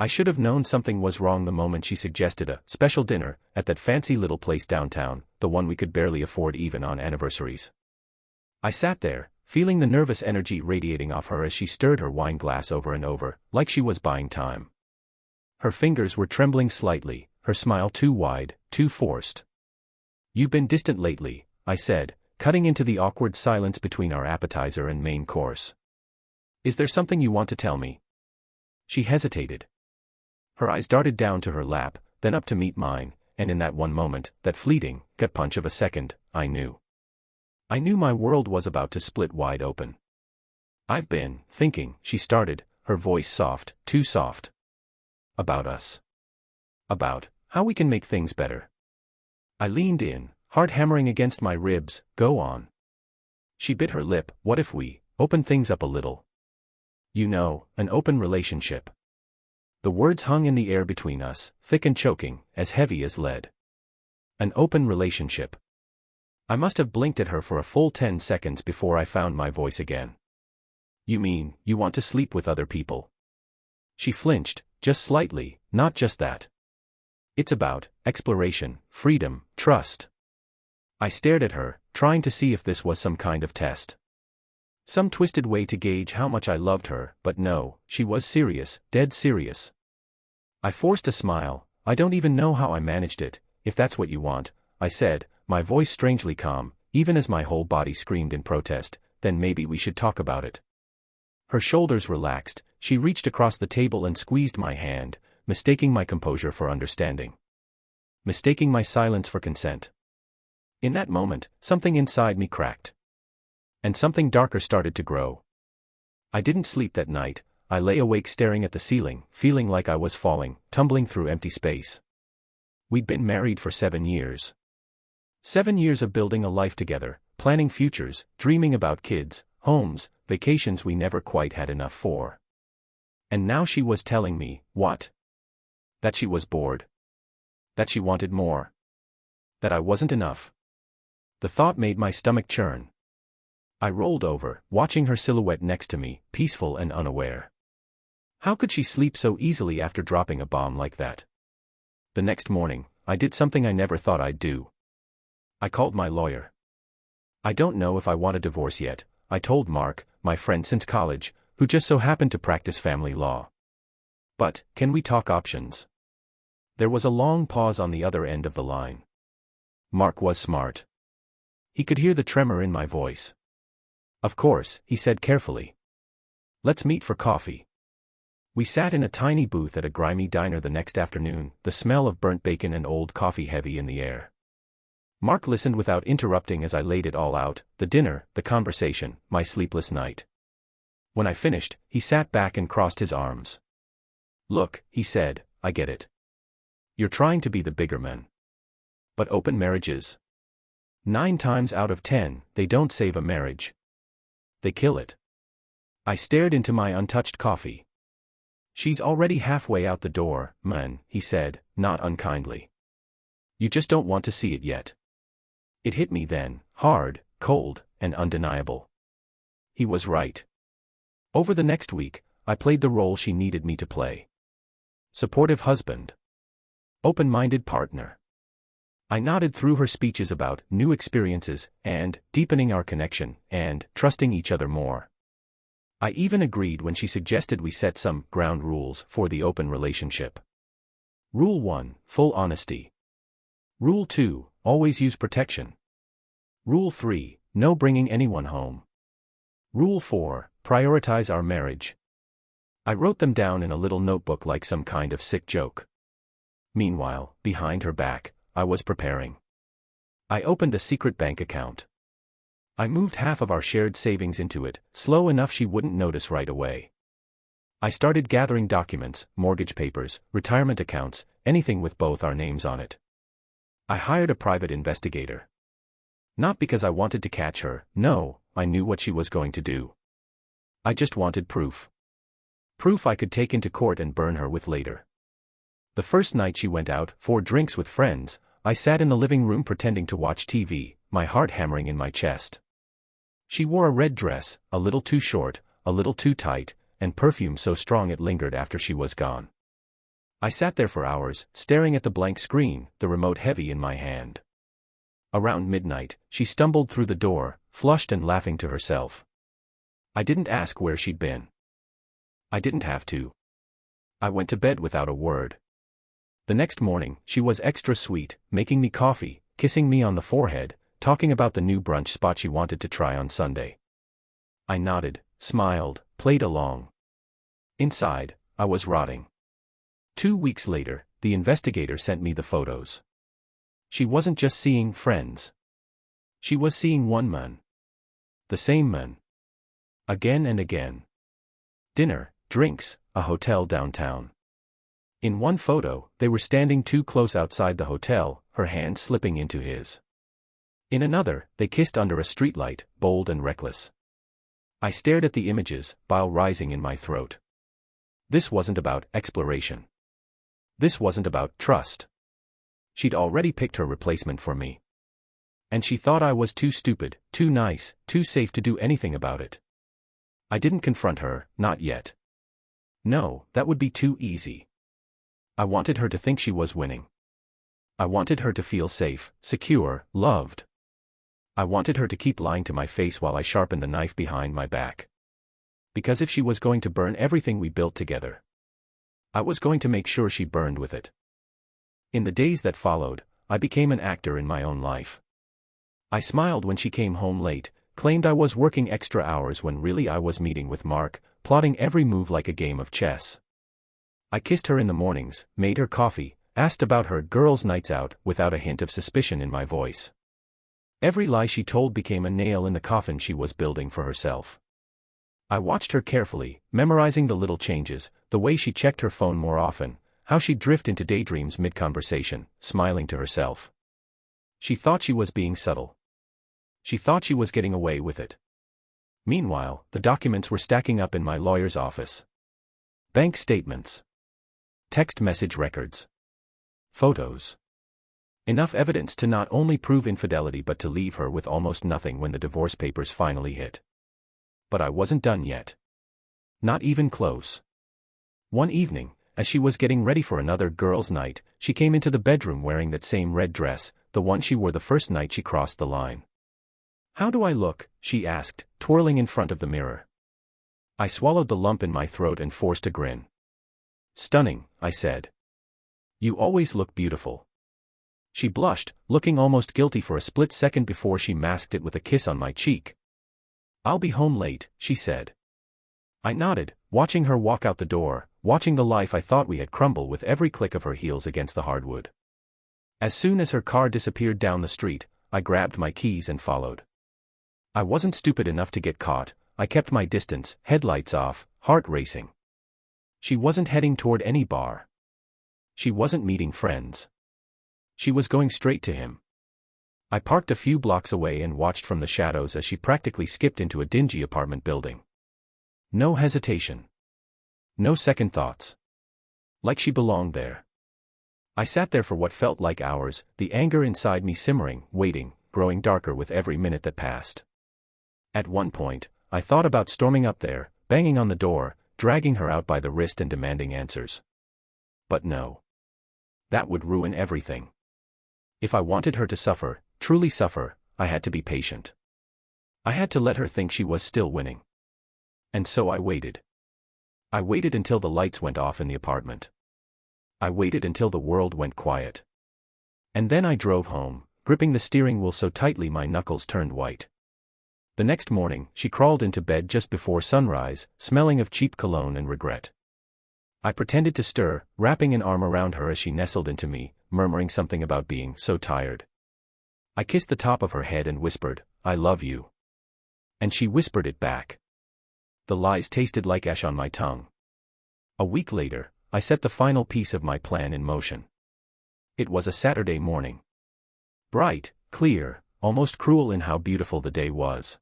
I should have known something was wrong the moment she suggested a special dinner at that fancy little place downtown, the one we could barely afford even on anniversaries. I sat there, feeling the nervous energy radiating off her as she stirred her wine glass over and over, like she was buying time. Her fingers were trembling slightly, her smile too wide, too forced. "You've been distant lately," I said, cutting into the awkward silence between our appetizer and main course. "Is there something you want to tell me?" She hesitated. Her eyes darted down to her lap, then up to meet mine, and in that one moment, that fleeting, gut punch of a second, I knew. I knew my world was about to split wide open. "I've been thinking," she started, her voice soft, too soft. "About us. About how we can make things better." I leaned in, heart hammering against my ribs. "Go on." She bit her lip. "What if we open things up a little? You know, an open relationship." The words hung in the air between us, thick and choking, as heavy as lead. An open relationship. I must have blinked at her for a full 10 seconds before I found my voice again. "You mean, you want to sleep with other people?" She flinched, just slightly. "Not just that. It's about exploration, freedom, trust." I stared at her, trying to see if this was some kind of test. Some twisted way to gauge how much I loved her, but no, she was serious, dead serious. I forced a smile. "I don't even know how I managed it, if that's what you want," I said, my voice strangely calm, even as my whole body screamed in protest. "Then maybe we should talk about it." Her shoulders relaxed, she reached across the table and squeezed my hand, mistaking my composure for understanding. Mistaking my silence for consent. In that moment, something inside me cracked. And something darker started to grow. I didn't sleep that night. I lay awake staring at the ceiling, feeling like I was falling, tumbling through empty space. We'd been married for 7 years. 7 years of building a life together, planning futures, dreaming about kids, homes, vacations we never quite had enough for. And now she was telling me, what? That she was bored. That she wanted more. That I wasn't enough. The thought made my stomach churn. I rolled over, watching her silhouette next to me, peaceful and unaware. How could she sleep so easily after dropping a bomb like that? The next morning, I did something I never thought I'd do. I called my lawyer. "I don't know if I want a divorce yet," I told Mark, my friend since college, who just so happened to practice family law. "But, can we talk options?" There was a long pause on the other end of the line. Mark was smart. He could hear the tremor in my voice. "Of course," he said carefully. "Let's meet for coffee." We sat in a tiny booth at a grimy diner the next afternoon, the smell of burnt bacon and old coffee heavy in the air. Mark listened without interrupting as I laid it all out, the dinner, the conversation, my sleepless night. When I finished, he sat back and crossed his arms. "Look," he said, "I get it. You're trying to be the bigger man. But open marriages? 9 times out of 10, they don't save a marriage. They kill it." I stared into my untouched coffee. "She's already halfway out the door, man," he said, not unkindly. "You just don't want to see it yet." It hit me then, hard, cold, and undeniable. He was right. Over the next week, I played the role she needed me to play. Supportive husband. Open-minded partner. I nodded through her speeches about new experiences, and deepening our connection, and trusting each other more. I even agreed when she suggested we set some ground rules for the open relationship. Rule 1, full honesty. Rule 2, always use protection. Rule 3, no bringing anyone home. Rule 4, prioritize our marriage. I wrote them down in a little notebook like some kind of sick joke. Meanwhile, behind her back, I was preparing. I opened a secret bank account. I moved half of our shared savings into it, slow enough she wouldn't notice right away. I started gathering documents, mortgage papers, retirement accounts, anything with both our names on it. I hired a private investigator. Not because I wanted to catch her, no, I knew what she was going to do. I just wanted proof. Proof I could take into court and burn her with later. The first night she went out for drinks with friends, I sat in the living room pretending to watch TV, my heart hammering in my chest. She wore a red dress, a little too short, a little too tight, and perfume so strong it lingered after she was gone. I sat there for hours, staring at the blank screen, the remote heavy in my hand. Around midnight, she stumbled through the door, flushed and laughing to herself. I didn't ask where she'd been. I didn't have to. I went to bed without a word. The next morning, she was extra sweet, making me coffee, kissing me on the forehead, talking about the new brunch spot she wanted to try on Sunday. I nodded, smiled, played along. Inside, I was rotting. 2 weeks later, the investigator sent me the photos. She wasn't just seeing friends. She was seeing one man. The same man. Again and again. Dinner, drinks, a hotel downtown. In one photo, they were standing too close outside the hotel, her hand slipping into his. In another, they kissed under a streetlight, bold and reckless. I stared at the images, bile rising in my throat. This wasn't about exploration. This wasn't about trust. She'd already picked her replacement for me. And she thought I was too stupid, too nice, too safe to do anything about it. I didn't confront her, not yet. No, that would be too easy. I wanted her to think she was winning. I wanted her to feel safe, secure, loved. I wanted her to keep lying to my face while I sharpened the knife behind my back. Because if she was going to burn everything we built together, I was going to make sure she burned with it. In the days that followed, I became an actor in my own life. I smiled when she came home late, claimed I was working extra hours when really I was meeting with Mark, plotting every move like a game of chess. I kissed her in the mornings, made her coffee, asked about her girls' nights out without a hint of suspicion in my voice. Every lie she told became a nail in the coffin she was building for herself. I watched her carefully, memorizing the little changes, the way she checked her phone more often, how she'd drift into daydreams mid-conversation, smiling to herself. She thought she was being subtle. She thought she was getting away with it. Meanwhile, the documents were stacking up in my lawyer's office. Bank statements. Text message records. Photos. Enough evidence to not only prove infidelity but to leave her with almost nothing when the divorce papers finally hit. But I wasn't done yet. Not even close. One evening, as she was getting ready for another girls' night, she came into the bedroom wearing that same red dress, the one she wore the first night she crossed the line. "How do I look?" she asked, twirling in front of the mirror. I swallowed the lump in my throat and forced a grin. "Stunning," I said. "You always look beautiful." She blushed, looking almost guilty for a split second before she masked it with a kiss on my cheek. "I'll be home late," she said. I nodded, watching her walk out the door, watching the life I thought we had crumble with every click of her heels against the hardwood. As soon as her car disappeared down the street, I grabbed my keys and followed. I wasn't stupid enough to get caught. I kept my distance, headlights off, heart racing. She wasn't heading toward any bar. She wasn't meeting friends. She was going straight to him. I parked a few blocks away and watched from the shadows as she practically skipped into a dingy apartment building. No hesitation. No second thoughts. Like she belonged there. I sat there for what felt like hours, the anger inside me simmering, waiting, growing darker with every minute that passed. At one point, I thought about storming up there, banging on the door, dragging her out by the wrist and demanding answers. But no. That would ruin everything. If I wanted her to suffer, truly suffer, I had to be patient. I had to let her think she was still winning. And so I waited. I waited until the lights went off in the apartment. I waited until the world went quiet. And then I drove home, gripping the steering wheel so tightly my knuckles turned white. The next morning, she crawled into bed just before sunrise, smelling of cheap cologne and regret. I pretended to stir, wrapping an arm around her as she nestled into me, murmuring something about being so tired. I kissed the top of her head and whispered, "I love you." And she whispered it back. The lies tasted like ash on my tongue. A week later, I set the final piece of my plan in motion. It was a Saturday morning. Bright, clear, almost cruel in how beautiful the day was.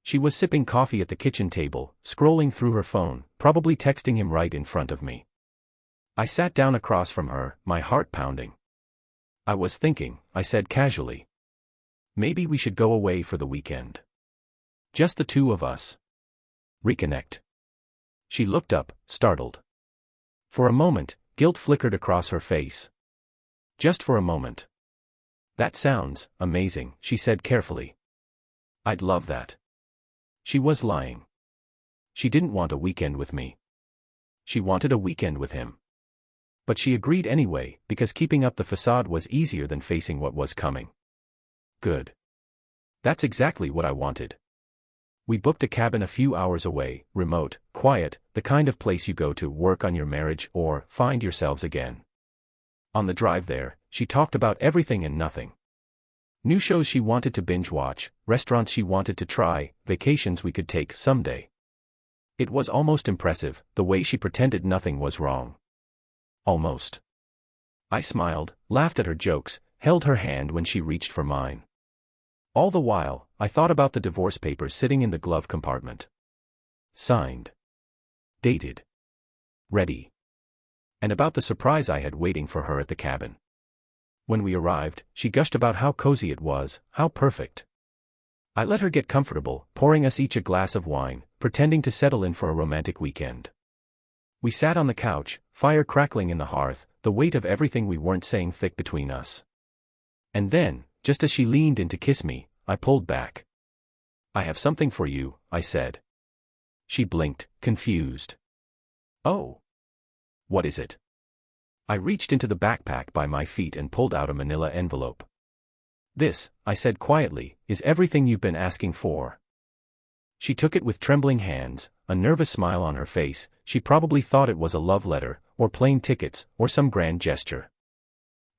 She was sipping coffee at the kitchen table, scrolling through her phone, probably texting him right in front of me. I sat down across from her, my heart pounding. "I was thinking," I said casually. "Maybe we should go away for the weekend. Just the two of us. Reconnect." She looked up, startled. For a moment, Guilt flickered across her face. Just for a moment. That sounds amazing, she said carefully. I'd love that. She was lying. She didn't want a weekend with me. She wanted a weekend with him. But she agreed anyway, because keeping up the facade was easier than facing what was coming. Good. That's exactly what I wanted. We booked a cabin a few hours away, remote, quiet, the kind of place you go to work on your marriage or find yourselves again. On the drive there, she talked about everything and nothing. New shows she wanted to binge watch, restaurants she wanted to try, vacations we could take someday. It was almost impressive, the way she pretended nothing was wrong. Almost. I smiled, laughed at her jokes, held her hand when she reached for mine. All the while, I thought about the divorce papers sitting in the glove compartment. Signed. Dated. Ready. And about the surprise I had waiting for her at the cabin. When we arrived, she gushed about how cozy it was, how perfect. I let her get comfortable, pouring us each a glass of wine, pretending to settle in for a romantic weekend. We sat on the couch, fire crackling in the hearth, the weight of everything we weren't saying thick between us. And then, just as she leaned in to kiss me, I pulled back. I have something for you, I said. She blinked, confused. Oh. What is it? I reached into the backpack by my feet and pulled out a manila envelope. This, I said quietly, is everything you've been asking for. She took it with trembling hands, a nervous smile on her face. She probably thought it was a love letter, or plane tickets, or some grand gesture.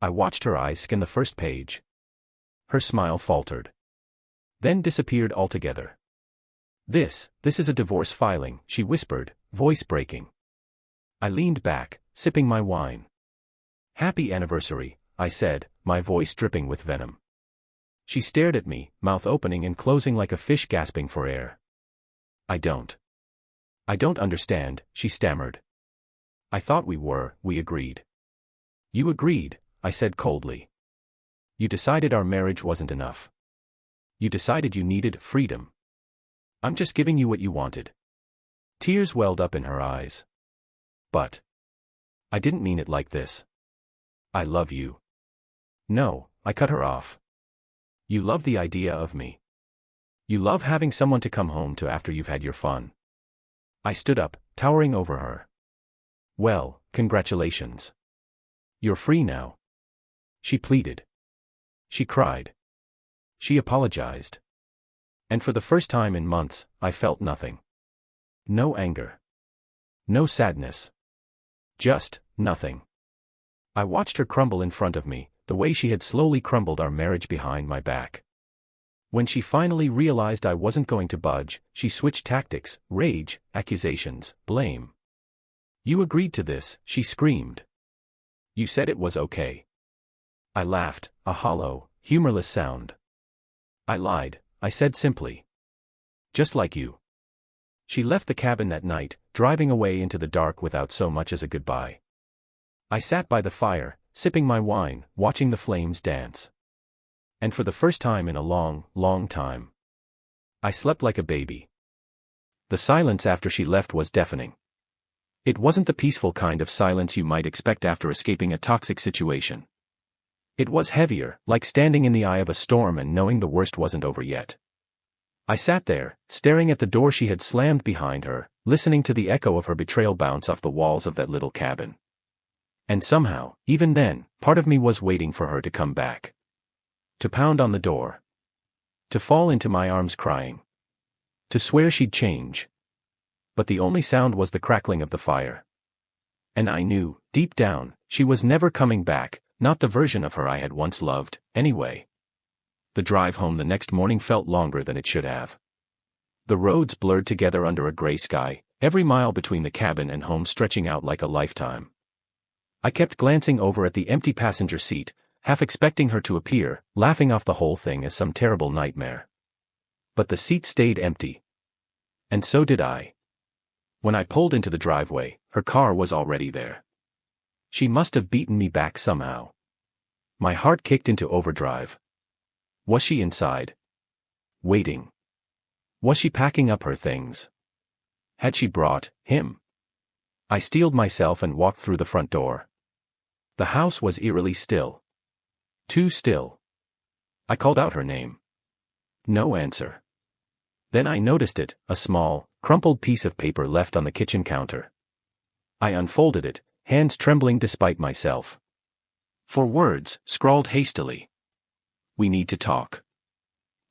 I watched her eyes scan the first page. Her smile faltered. Then disappeared altogether. This is a divorce filing, she whispered, voice breaking. I leaned back, sipping my wine. Happy anniversary, I said, my voice dripping with venom. She stared at me, mouth opening and closing like a fish gasping for air. I don't understand, she stammered. I thought we agreed. You agreed, I said coldly. You decided our marriage wasn't enough. You decided you needed freedom. I'm just giving you what you wanted. Tears welled up in her eyes. But I didn't mean it like this. I love you. No, I cut her off. You love the idea of me. You love having someone to come home to after you've had your fun. I stood up, towering over her. Well, congratulations. You're free now. She pleaded. She cried. She apologized. And for the first time in months, I felt nothing. No anger. No sadness. Just nothing. I watched her crumble in front of me, the way she had slowly crumbled our marriage behind my back. When she finally realized I wasn't going to budge, she switched tactics, rage, accusations, blame. You agreed to this, she screamed. You said it was okay. I laughed, a hollow, humorless sound. I lied, I said simply. Just like you. She left the cabin that night, driving away into the dark without so much as a goodbye. I sat by the fire, sipping my wine, watching the flames dance. And for the first time in a long, long time, I slept like a baby. The silence after she left was deafening. It wasn't the peaceful kind of silence you might expect after escaping a toxic situation. It was heavier, like standing in the eye of a storm and knowing the worst wasn't over yet. I sat there, staring at the door she had slammed behind her, listening to the echo of her betrayal bounce off the walls of that little cabin. And somehow, even then, part of me was waiting for her to come back. To pound on the door. To fall into my arms crying. To swear she'd change. But the only sound was the crackling of the fire. And I knew, deep down, she was never coming back, not the version of her I had once loved, anyway. The drive home the next morning felt longer than it should have. The roads blurred together under a gray sky, every mile between the cabin and home stretching out like a lifetime. I kept glancing over at the empty passenger seat, half expecting her to appear, laughing off the whole thing as some terrible nightmare. But the seat stayed empty. And so did I. When I pulled into the driveway, her car was already there. She must have beaten me back somehow. My heart kicked into overdrive. Was she inside? Waiting. Was she packing up her things? Had she brought him? I steeled myself and walked through the front door. The house was eerily still. Too still. I called out her name. No answer. Then I noticed it, a small, crumpled piece of paper left on the kitchen counter. I unfolded it, hands trembling despite myself. 4 words, scrawled hastily. We need to talk.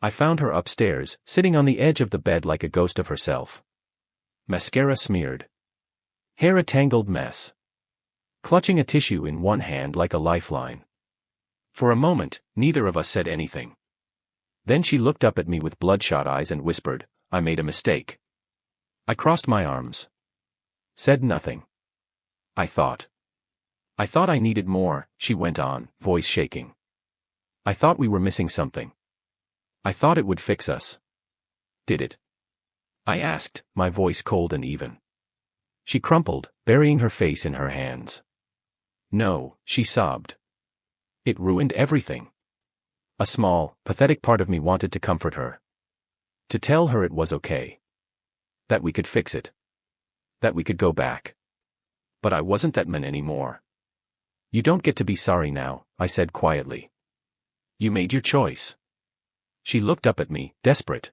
I found her upstairs, sitting on the edge of the bed like a ghost of herself. Mascara smeared. Hair a tangled mess. Clutching a tissue in one hand like a lifeline. For a moment, neither of us said anything. Then she looked up at me with bloodshot eyes and whispered, "I made a mistake." I crossed my arms. Said nothing. I thought I needed more, she went on, voice shaking. I thought we were missing something. I thought it would fix us. Did it? I asked, my voice cold and even. She crumpled, burying her face in her hands. No, she sobbed. It ruined everything. A small, pathetic part of me wanted to comfort her. To tell her it was okay. That we could fix it. That we could go back. But I wasn't that man anymore. You don't get to be sorry now, I said quietly. You made your choice. She looked up at me, desperate.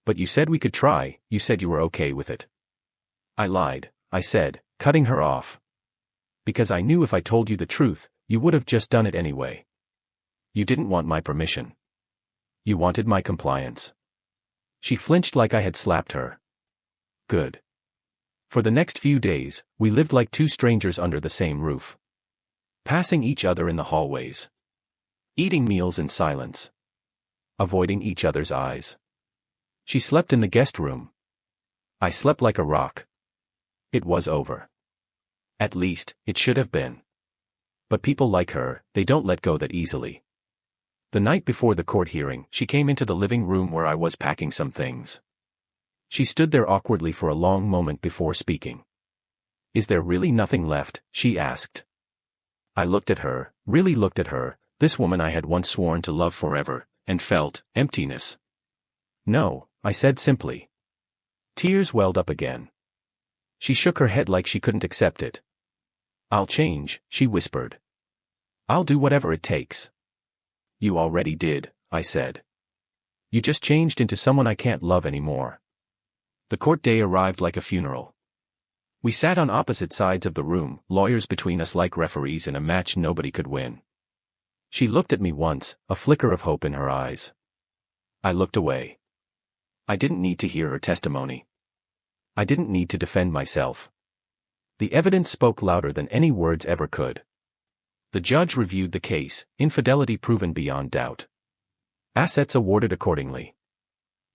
But you said we could try, you said you were okay with it. I lied, I said, cutting her off. Because I knew if I told you the truth, you would have just done it anyway. You didn't want my permission. You wanted my compliance. She flinched like I had slapped her. Good. For the next few days, we lived like 2 strangers under the same roof. Passing each other in the hallways. Eating meals in silence. Avoiding each other's eyes. She slept in the guest room. I slept like a rock. It was over. At least, it should have been. But people like her, they don't let go that easily. The night before the court hearing, she came into the living room where I was packing some things. She stood there awkwardly for a long moment before speaking. Is there really nothing left? She asked. I looked at her, really looked at her, this woman I had once sworn to love forever, and felt emptiness. No, I said simply. Tears welled up again. She shook her head like she couldn't accept it. I'll change, she whispered. I'll do whatever it takes. You already did, I said. You just changed into someone I can't love anymore. The court day arrived like a funeral. We sat on opposite sides of the room, lawyers between us like referees in a match nobody could win. She looked at me once, a flicker of hope in her eyes. I looked away. I didn't need to hear her testimony. I didn't need to defend myself. The evidence spoke louder than any words ever could. The judge reviewed the case, infidelity proven beyond doubt. Assets awarded accordingly.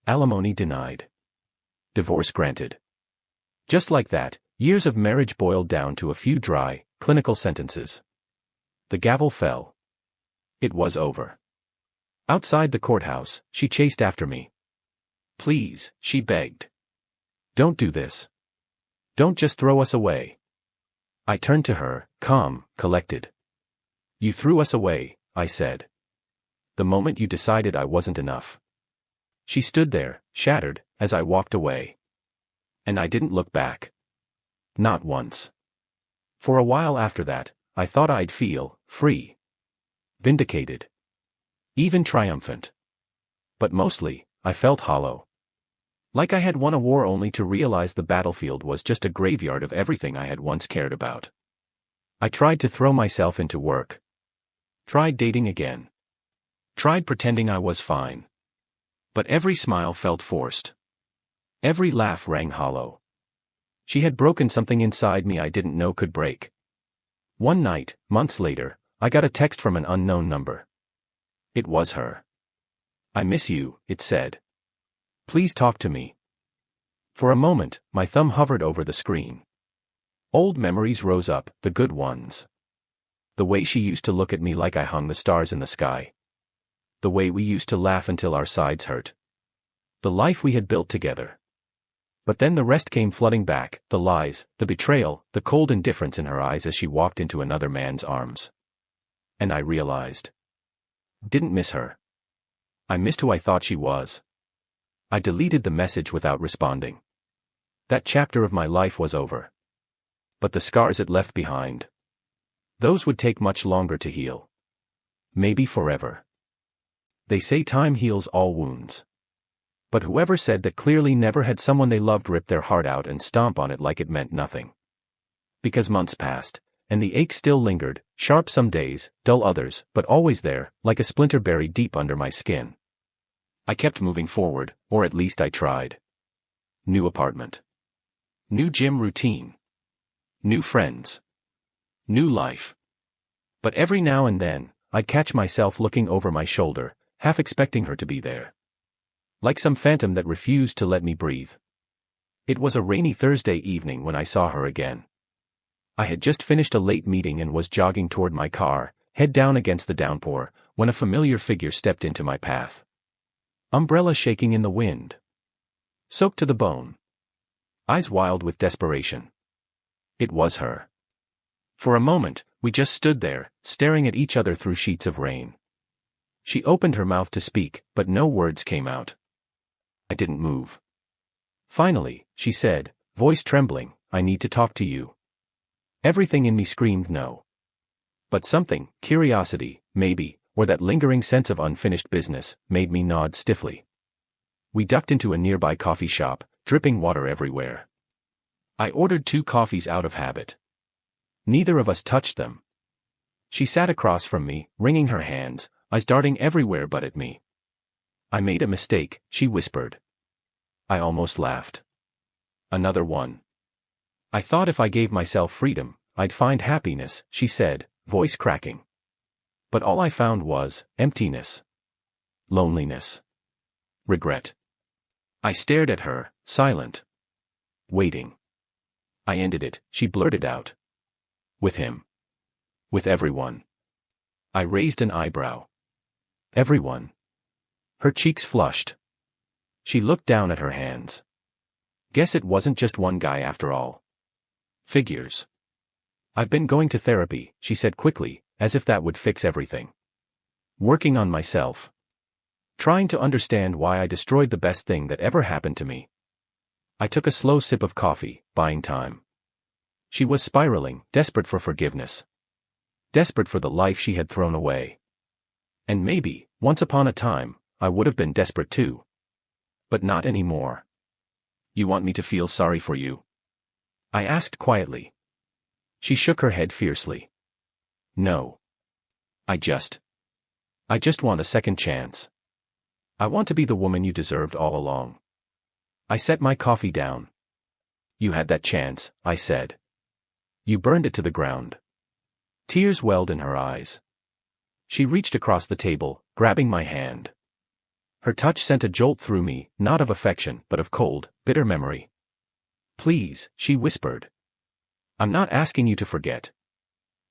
Alimony denied. Divorce granted. Just like that, years of marriage boiled down to a few dry, clinical sentences. The gavel fell. It was over. Outside the courthouse, she chased after me. Please, she begged. Don't do this. Don't just throw us away. I turned to her, calm, collected. You threw us away, I said. The moment you decided I wasn't enough. She stood there, shattered, as I walked away. And I didn't look back. Not once. For a while after that, I thought I'd feel free. Vindicated. Even triumphant. But mostly, I felt hollow. Like I had won a war only to realize the battlefield was just a graveyard of everything I had once cared about. I tried to throw myself into work. Tried dating again. Tried pretending I was fine. But every smile felt forced. Every laugh rang hollow. She had broken something inside me I didn't know could break. One night, months later, I got a text from an unknown number. It was her. I miss you, it said. Please talk to me. For a moment, my thumb hovered over the screen. Old memories rose up, the good ones. The way she used to look at me like I hung the stars in the sky. The way we used to laugh until our sides hurt. The life we had built together. But then the rest came flooding back, the lies, the betrayal, the cold indifference in her eyes as she walked into another man's arms. And I realized. Didn't miss her. I missed who I thought she was. I deleted the message without responding. That chapter of my life was over. But the scars it left behind. Those would take much longer to heal. Maybe forever. They say time heals all wounds. But whoever said that clearly never had someone they loved rip their heart out and stomp on it like it meant nothing. Because months passed, and the ache still lingered, sharp some days, dull others, but always there, like a splinter buried deep under my skin. I kept moving forward, or at least I tried. New apartment. New gym routine. New friends. New life. But every now and then, I'd catch myself looking over my shoulder, half expecting her to be there. Like some phantom that refused to let me breathe. It was a rainy Thursday evening when I saw her again. I had just finished a late meeting and was jogging toward my car, head down against the downpour, when a familiar figure stepped into my path. Umbrella shaking in the wind. Soaked to the bone. Eyes wild with desperation. It was her. For a moment, we just stood there, staring at each other through sheets of rain. She opened her mouth to speak, but no words came out. I didn't move. Finally, she said, voice trembling, I need to talk to you. Everything in me screamed no. But something, curiosity, maybe, or that lingering sense of unfinished business, made me nod stiffly. We ducked into a nearby coffee shop, dripping water everywhere. I ordered 2 coffees out of habit. Neither of us touched them. She sat across from me, wringing her hands, eyes darting everywhere but at me. I made a mistake, she whispered. I almost laughed. Another one. I thought if I gave myself freedom, I'd find happiness, she said, voice cracking. But all I found was emptiness. Loneliness. Regret. I stared at her, silent. Waiting. I ended it, she blurted out. With him. With everyone. I raised an eyebrow. Everyone. Her cheeks flushed. She looked down at her hands. Guess it wasn't just one guy after all. Figures. I've been going to therapy, she said quickly, as if that would fix everything. Working on myself. Trying to understand why I destroyed the best thing that ever happened to me. I took a slow sip of coffee, buying time. She was spiraling, desperate for forgiveness. Desperate for the life she had thrown away. And maybe, once upon a time, I would have been desperate too. But not anymore. You want me to feel sorry for you? I asked quietly. She shook her head fiercely. No. I just want a second chance. I want to be the woman you deserved all along. I set my coffee down. You had that chance, I said. You burned it to the ground. Tears welled in her eyes. She reached across the table, grabbing my hand. Her touch sent a jolt through me, not of affection, but of cold, bitter memory. Please, she whispered. I'm not asking you to forget.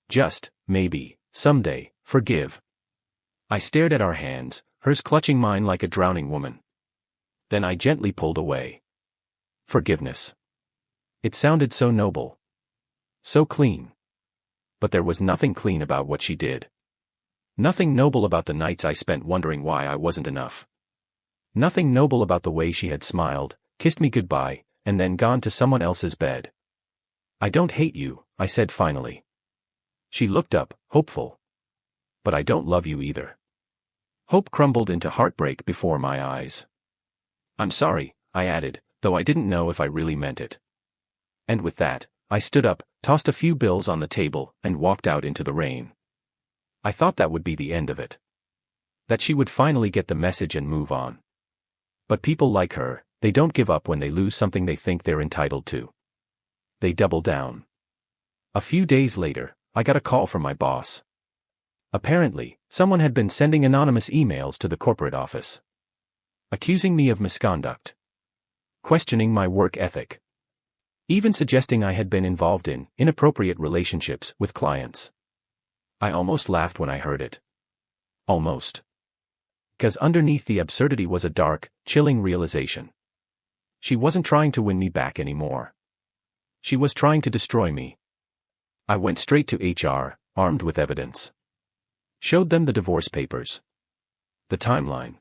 Just, maybe, someday, forgive. I stared at our hands, hers clutching mine like a drowning woman. Then I gently pulled away. Forgiveness. It sounded so noble. So clean. But there was nothing clean about what she did. Nothing noble about the nights I spent wondering why I wasn't enough. Nothing noble about the way she had smiled, kissed me goodbye, and then gone to someone else's bed. I don't hate you, I said finally. She looked up, hopeful. But I don't love you either. Hope crumbled into heartbreak before my eyes. I'm sorry, I added, though I didn't know if I really meant it. And with that, I stood up, tossed a few bills on the table, and walked out into the rain. I thought that would be the end of it. That she would finally get the message and move on. But people like her, they don't give up when they lose something they think they're entitled to. They double down. A few days later, I got a call from my boss. Apparently, someone had been sending anonymous emails to the corporate office. Accusing me of misconduct. Questioning my work ethic. Even suggesting I had been involved in inappropriate relationships with clients. I almost laughed when I heard it. Almost. Because underneath the absurdity was a dark, chilling realization. She wasn't trying to win me back anymore. She was trying to destroy me. I went straight to HR, armed with evidence. Showed them the divorce papers. The timeline.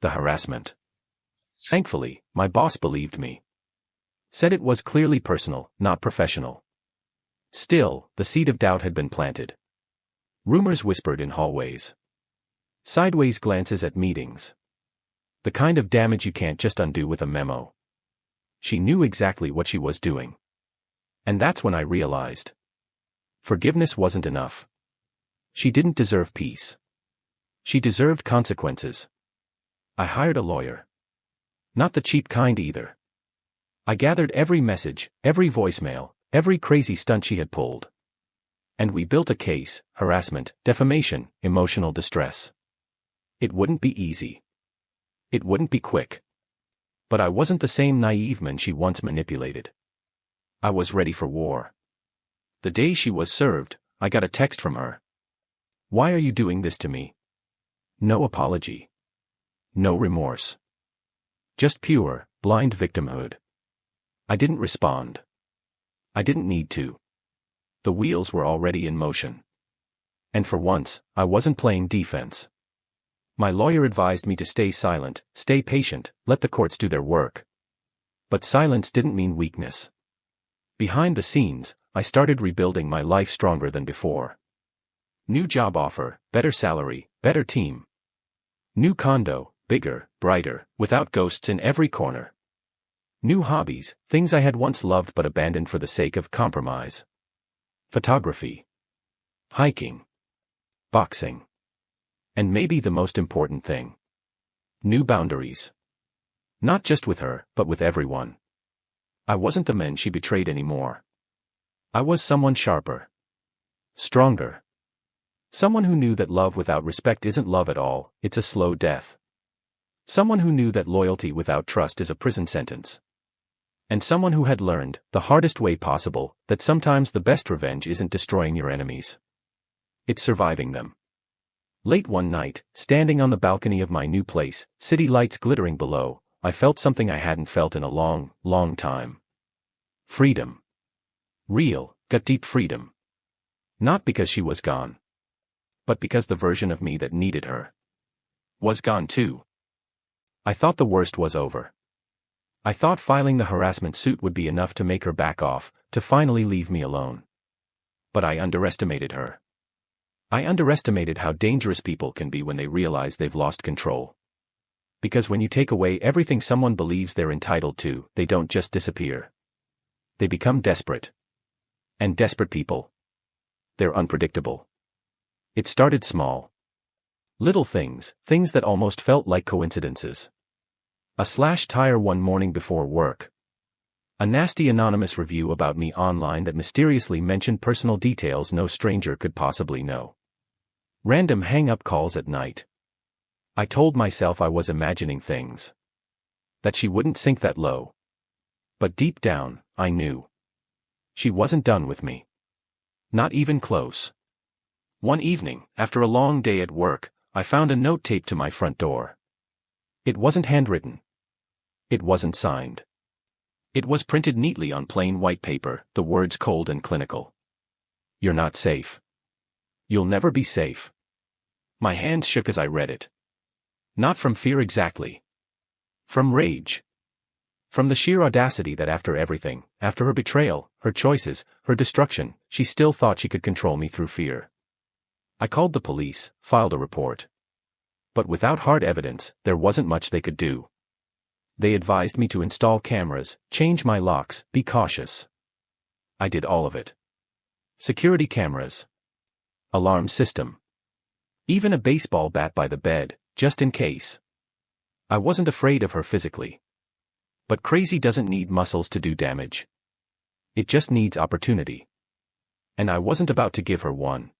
The harassment. Thankfully, my boss believed me. Said it was clearly personal, not professional. Still, the seed of doubt had been planted. Rumors whispered in hallways. Sideways glances at meetings. The kind of damage you can't just undo with a memo. She knew exactly what she was doing. And that's when I realized. Forgiveness wasn't enough. She didn't deserve peace. She deserved consequences. I hired a lawyer. Not the cheap kind either. I gathered every message, every voicemail, every crazy stunt she had pulled. And we built a case: harassment, defamation, emotional distress. It wouldn't be easy. It wouldn't be quick. But I wasn't the same naive man she once manipulated. I was ready for war. The day she was served, I got a text from her. "Why are you doing this to me?" No apology. No remorse. Just pure, blind victimhood. I didn't respond. I didn't need to. The wheels were already in motion. And for once, I wasn't playing defense. My lawyer advised me to stay silent, stay patient, let the courts do their work. But silence didn't mean weakness. Behind the scenes, I started rebuilding my life stronger than before. New job offer, better salary, better team. New condo, bigger, brighter, without ghosts in every corner. New hobbies, things I had once loved but abandoned for the sake of compromise. Photography. Hiking. Boxing. And maybe the most important thing. New boundaries. Not just with her, but with everyone. I wasn't the man she betrayed anymore. I was someone sharper. Stronger. Someone who knew that love without respect isn't love at all, it's a slow death. Someone who knew that loyalty without trust is a prison sentence. And someone who had learned, the hardest way possible, that sometimes the best revenge isn't destroying your enemies. It's surviving them. Late one night, standing on the balcony of my new place, city lights glittering below, I felt something I hadn't felt in a long, long time. Freedom. Real, gut-deep freedom. Not because she was gone. But because the version of me that needed her was gone too. I thought the worst was over. I thought filing the harassment suit would be enough to make her back off, to finally leave me alone. But I underestimated her. I underestimated how dangerous people can be when they realize they've lost control. Because when you take away everything someone believes they're entitled to, they don't just disappear. They become desperate. And desperate people. They're unpredictable. It started small. Little things, things that almost felt like coincidences. A slashed tire one morning before work. A nasty anonymous review about me online that mysteriously mentioned personal details no stranger could possibly know. Random hang-up calls at night. I told myself I was imagining things. That she wouldn't sink that low. But deep down, I knew. She wasn't done with me. Not even close. One evening, after a long day at work, I found a note taped to my front door. It wasn't handwritten. It wasn't signed. It was printed neatly on plain white paper, the words cold and clinical. "You're not safe. You'll never be safe." My hands shook as I read it. Not from fear exactly. From rage. From the sheer audacity that after everything, after her betrayal, her choices, her destruction, she still thought she could control me through fear. I called the police, filed a report. But without hard evidence, there wasn't much they could do. They advised me to install cameras, change my locks, be cautious. I did all of it. Security cameras. Alarm system. Even a baseball bat by the bed, just in case. I wasn't afraid of her physically. But crazy doesn't need muscles to do damage. It just needs opportunity. And I wasn't about to give her one.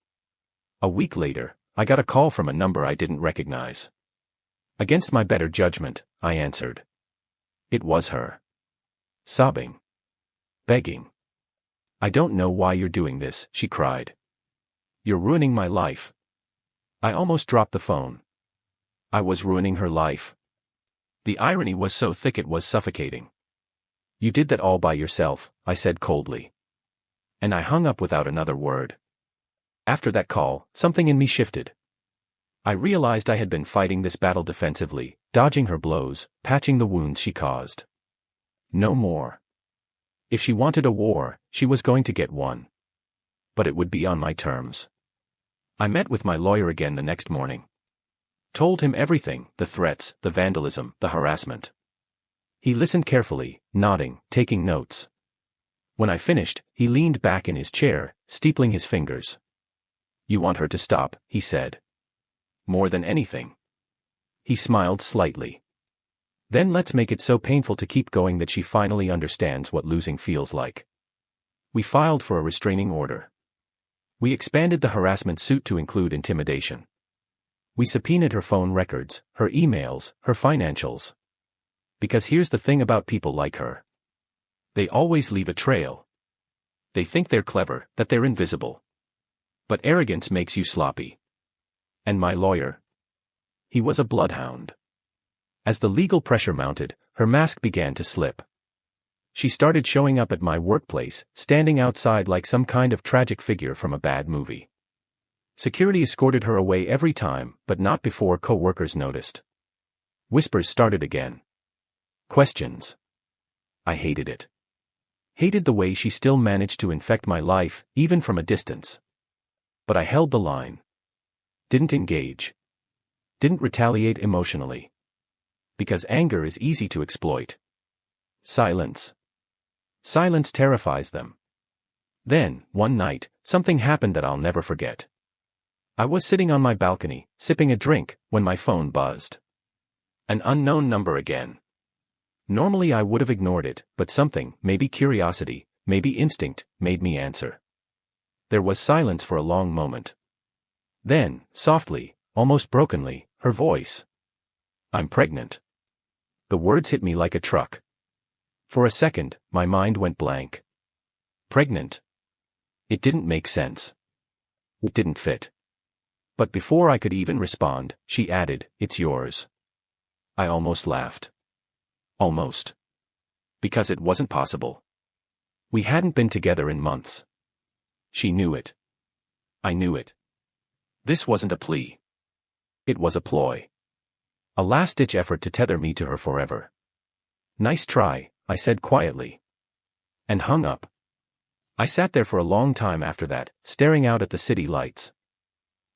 A week later, I got a call from a number I didn't recognize. Against my better judgment, I answered. It was her. Sobbing. Begging. "I don't know why you're doing this," she cried. "You're ruining my life." I almost dropped the phone. I was ruining her life. The irony was so thick it was suffocating. "You did that all by yourself," I said coldly. And I hung up without another word. After that call, something in me shifted. I realized I had been fighting this battle defensively, dodging her blows, patching the wounds she caused. No more. If she wanted a war, she was going to get one. but it would be on my terms. I met with my lawyer again the next morning. Told him everything, the threats, the vandalism, the harassment. He listened carefully, nodding, taking notes. When I finished, he leaned back in his chair, steepling his fingers. "You want her to stop," he said. "More than anything." He smiled slightly. "Then let's make it so painful to keep going that she finally understands what losing feels like." We filed for a restraining order. We expanded the harassment suit to include intimidation. We subpoenaed her phone records, her emails, her financials. Because here's the thing about people like her. They always leave a trail. They think they're clever, that they're invisible. But arrogance makes you sloppy. And my lawyer? He was a bloodhound. As the legal pressure mounted, her mask began to slip. She started showing up at my workplace, standing outside like some kind of tragic figure from a bad movie. Security escorted her away every time, but not before co-workers noticed. Whispers started again. Questions. I hated it. Hated the way she still managed to infect my life, even from a distance. But I held the line. Didn't engage. Didn't retaliate emotionally. Because anger is easy to exploit. Silence. Silence terrifies them. Then, one night, something happened that I'll never forget. I was sitting on my balcony, sipping a drink, when my phone buzzed. An unknown number again. Normally I would have ignored it, but something, maybe curiosity, maybe instinct, made me answer. There was silence for a long moment. Then, softly, almost brokenly, her voice. "I'm pregnant." The words hit me like a truck. For a second, my mind went blank. Pregnant. It didn't make sense. It didn't fit. But before I could even respond, she added, "It's yours." I almost laughed. Almost. Because it wasn't possible. We hadn't been together in months. She knew it. I knew it. This wasn't a plea. It was a ploy. A last-ditch effort to tether me to her forever. "Nice try," I said quietly. And hung up. I sat there for a long time after that, staring out at the city lights.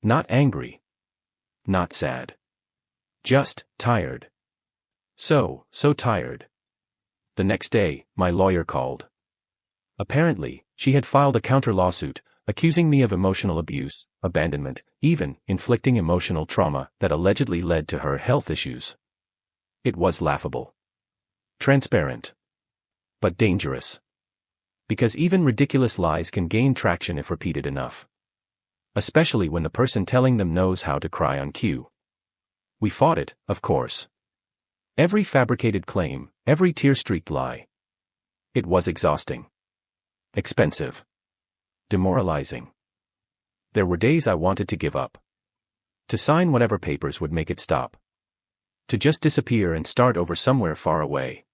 Not angry. Not sad. Just tired. So tired. The next day, my lawyer called. Apparently, she had filed a counter-lawsuit, accusing me of emotional abuse, abandonment, even inflicting emotional trauma that allegedly led to her health issues. It was laughable. Transparent. But dangerous. Because even ridiculous lies can gain traction if repeated enough. Especially when the person telling them knows how to cry on cue. We fought it, of course. Every fabricated claim, every tear-streaked lie. It was exhausting. Expensive. Demoralizing. There were days I wanted to give up. To sign whatever papers would make it stop. To just disappear and start over somewhere far away.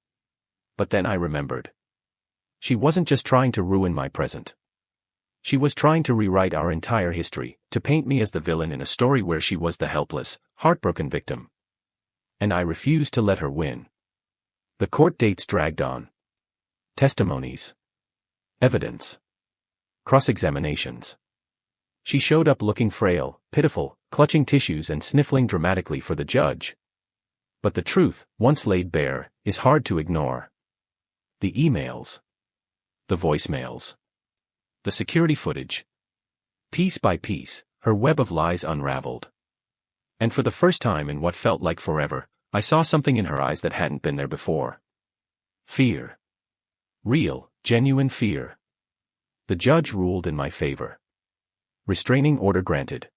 But then I remembered. She wasn't just trying to ruin my present. She was trying to rewrite our entire history, to paint me as the villain in a story where she was the helpless, heartbroken victim. And I refused to let her win. The court dates dragged on. Testimonies. Evidence. Cross-examinations. She showed up looking frail, pitiful, clutching tissues and sniffling dramatically for the judge. But the truth, once laid bare, is hard to ignore. The emails. The voicemails. The security footage. Piece by piece, her web of lies unraveled. And for the first time in what felt like forever, I saw something in her eyes that hadn't been there before. Fear. Real, genuine fear. The judge ruled in my favor. Restraining order granted.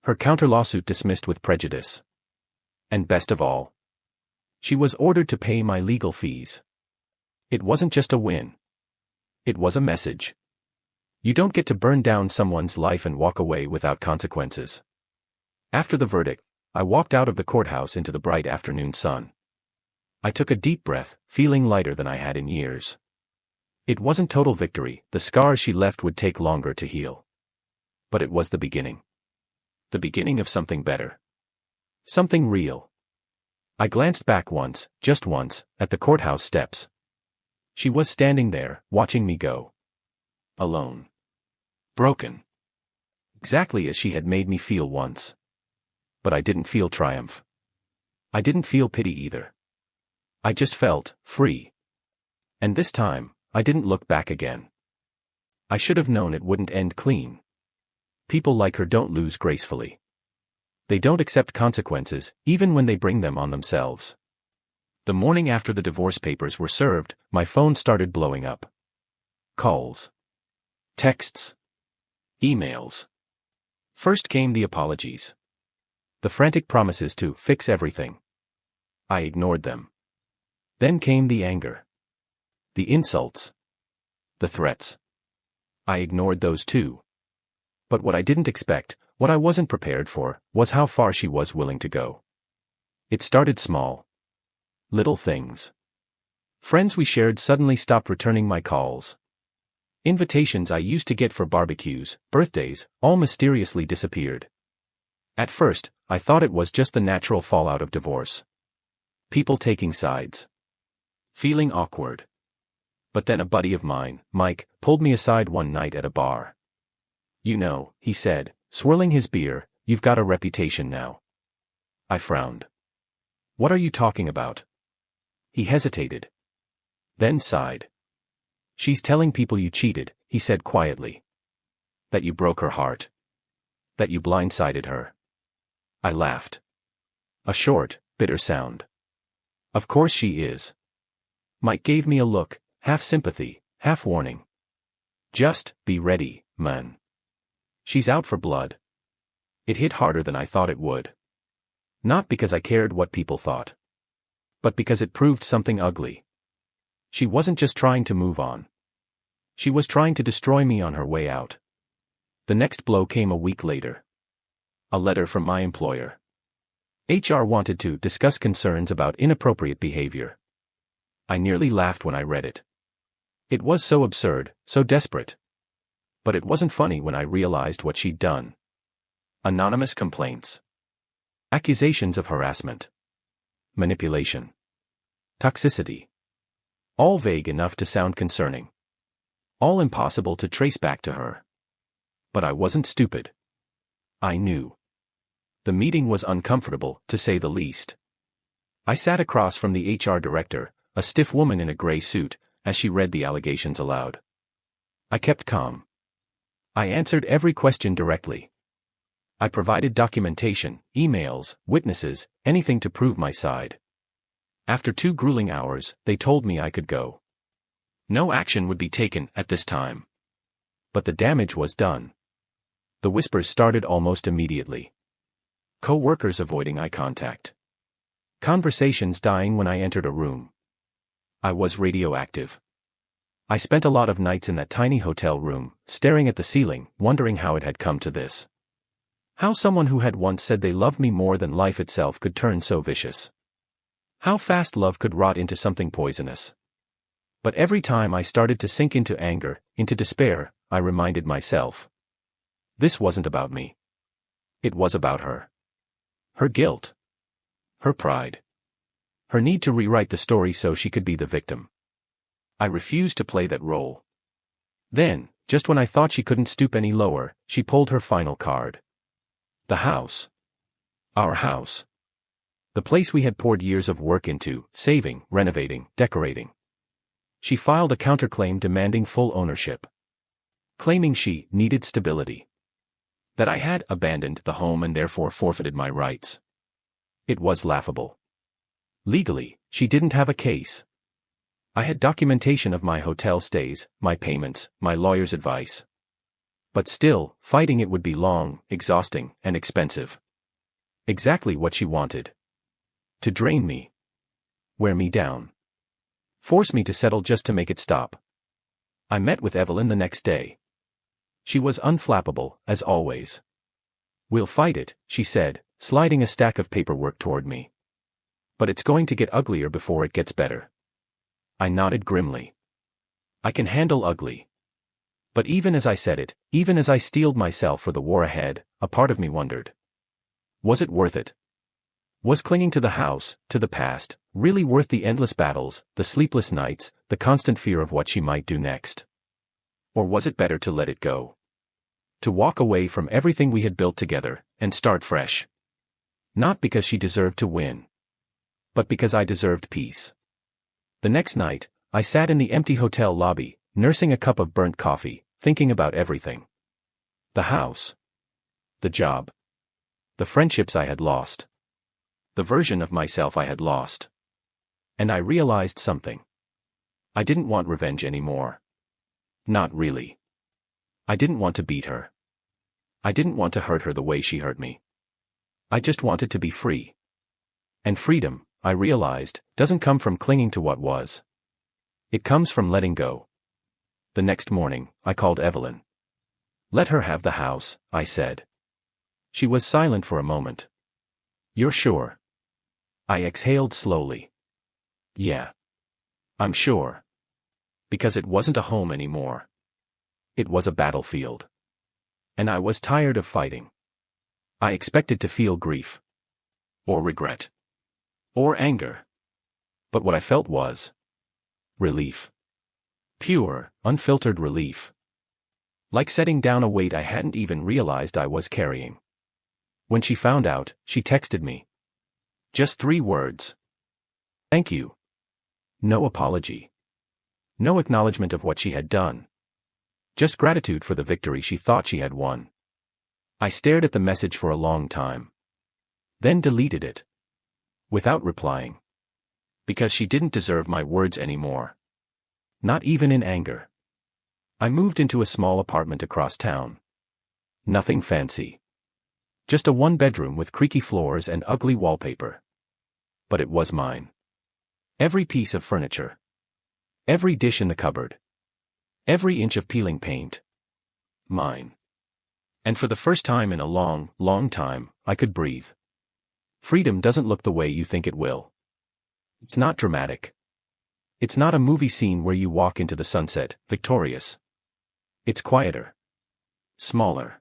Her counter-lawsuit dismissed with prejudice. And best of all, she was ordered to pay my legal fees. It wasn't just a win. It was a message. You don't get to burn down someone's life and walk away without consequences. After the verdict, I walked out of the courthouse into the bright afternoon sun. I took a deep breath, feeling lighter than I had in years. It wasn't total victory, the scars she left would take longer to heal. But it was the beginning. The beginning of something better. Something real. I glanced back once, just once, at the courthouse steps. She was standing there, watching me go. Alone. Broken. Exactly as she had made me feel once. But I didn't feel triumph. I didn't feel pity either. I just felt free. And this time, I didn't look back again. I should have known it wouldn't end clean. People like her don't lose gracefully. They don't accept consequences, even when they bring them on themselves. The morning after the divorce papers were served, my phone started blowing up. Calls. Texts. Emails. First came the apologies. The frantic promises to fix everything. I ignored them. Then came the anger. The insults. The threats. I ignored those too. But what I didn't expect, what I wasn't prepared for, was how far she was willing to go. It started small. Little things. Friends we shared suddenly stopped returning my calls. Invitations I used to get for barbecues, birthdays, all mysteriously disappeared. At first, I thought it was just the natural fallout of divorce. People taking sides. Feeling awkward. But then a buddy of mine, Mike, pulled me aside one night at a bar. "You know," he said, swirling his beer, "you've got a reputation now." I frowned. "What are you talking about?" He hesitated. Then sighed. "She's telling people you cheated," he said quietly. "That you broke her heart. That you blindsided her." I laughed. A short, bitter sound. "Of course she is." Mike gave me a look, half sympathy, half warning. "Just be ready, man. She's out for blood." It hit harder than I thought it would. Not because I cared what people thought. But because it proved something ugly. She wasn't just trying to move on. She was trying to destroy me on her way out. The next blow came a week later. A letter from my employer. HR wanted to discuss concerns about inappropriate behavior. I nearly laughed when I read it. It was so absurd, so desperate. But it wasn't funny when I realized what she'd done. Anonymous complaints. Accusations of harassment. Manipulation. Toxicity. All vague enough to sound concerning. All impossible to trace back to her. But I wasn't stupid. I knew. The meeting was uncomfortable, to say the least. I sat across from the HR director, a stiff woman in a gray suit, as she read the allegations aloud. I kept calm. I answered every question directly. I provided documentation, emails, witnesses, anything to prove my side. After 2 grueling hours, they told me I could go. No action would be taken at this time. But the damage was done. The whispers started almost immediately. Co-workers avoiding eye contact. Conversations dying when I entered a room. I was radioactive. I spent a lot of nights in that tiny hotel room, staring at the ceiling, wondering how it had come to this. How someone who had once said they loved me more than life itself could turn so vicious. How fast love could rot into something poisonous. But every time I started to sink into anger, into despair, I reminded myself. This wasn't about me. It was about her. Her guilt. Her pride. Her need to rewrite the story so she could be the victim. I refused to play that role. Then, just when I thought she couldn't stoop any lower, she pulled her final card. The house. Our house. The place we had poured years of work into, saving, renovating, decorating. She filed a counterclaim demanding full ownership. Claiming she needed stability. That I had abandoned the home and therefore forfeited my rights. It was laughable. Legally, she didn't have a case. I had documentation of my hotel stays, my payments, my lawyer's advice. But still, fighting it would be long, exhausting, and expensive. Exactly what she wanted. To drain me. Wear me down. Force me to settle just to make it stop. I met with Evelyn the next day. She was unflappable, as always. "We'll fight it," she said, sliding a stack of paperwork toward me. "But it's going to get uglier before it gets better." I nodded grimly. I can handle ugly. But even as I said it, even as I steeled myself for the war ahead, a part of me wondered. Was it worth it? Was clinging to the house, to the past, really worth the endless battles, the sleepless nights, the constant fear of what she might do next? Or was it better to let it go? To walk away from everything we had built together, and start fresh. Not because she deserved to win, but because I deserved peace. The next night, I sat in the empty hotel lobby, nursing a cup of burnt coffee, thinking about everything. The house. The job. The friendships I had lost. The version of myself I had lost. And I realized something. I didn't want revenge anymore. Not really. I didn't want to beat her. I didn't want to hurt her the way she hurt me. I just wanted to be free. And freedom, I realized, doesn't come from clinging to what was. It comes from letting go. The next morning, I called Evelyn. Let her have the house, I said. She was silent for a moment. You're sure? I exhaled slowly. Yeah. I'm sure. Because it wasn't a home anymore. It was a battlefield. And I was tired of fighting. I expected to feel grief. Or regret. Or anger. But what I felt was relief. Pure, unfiltered relief. Like setting down a weight I hadn't even realized I was carrying. When she found out, she texted me. Just 3 words. Thank you. No apology. No acknowledgement of what she had done. Just gratitude for the victory she thought she had won. I stared at the message for a long time. Then deleted it. Without replying. Because she didn't deserve my words anymore. Not even in anger. I moved into a small apartment across town. Nothing fancy. Just a 1-bedroom with creaky floors and ugly wallpaper. But it was mine. Every piece of furniture. Every dish in the cupboard. Every inch of peeling paint. Mine. And for the first time in a long, long time, I could breathe. Freedom doesn't look the way you think it will. It's not dramatic. It's not a movie scene where you walk into the sunset, victorious. It's quieter. Smaller.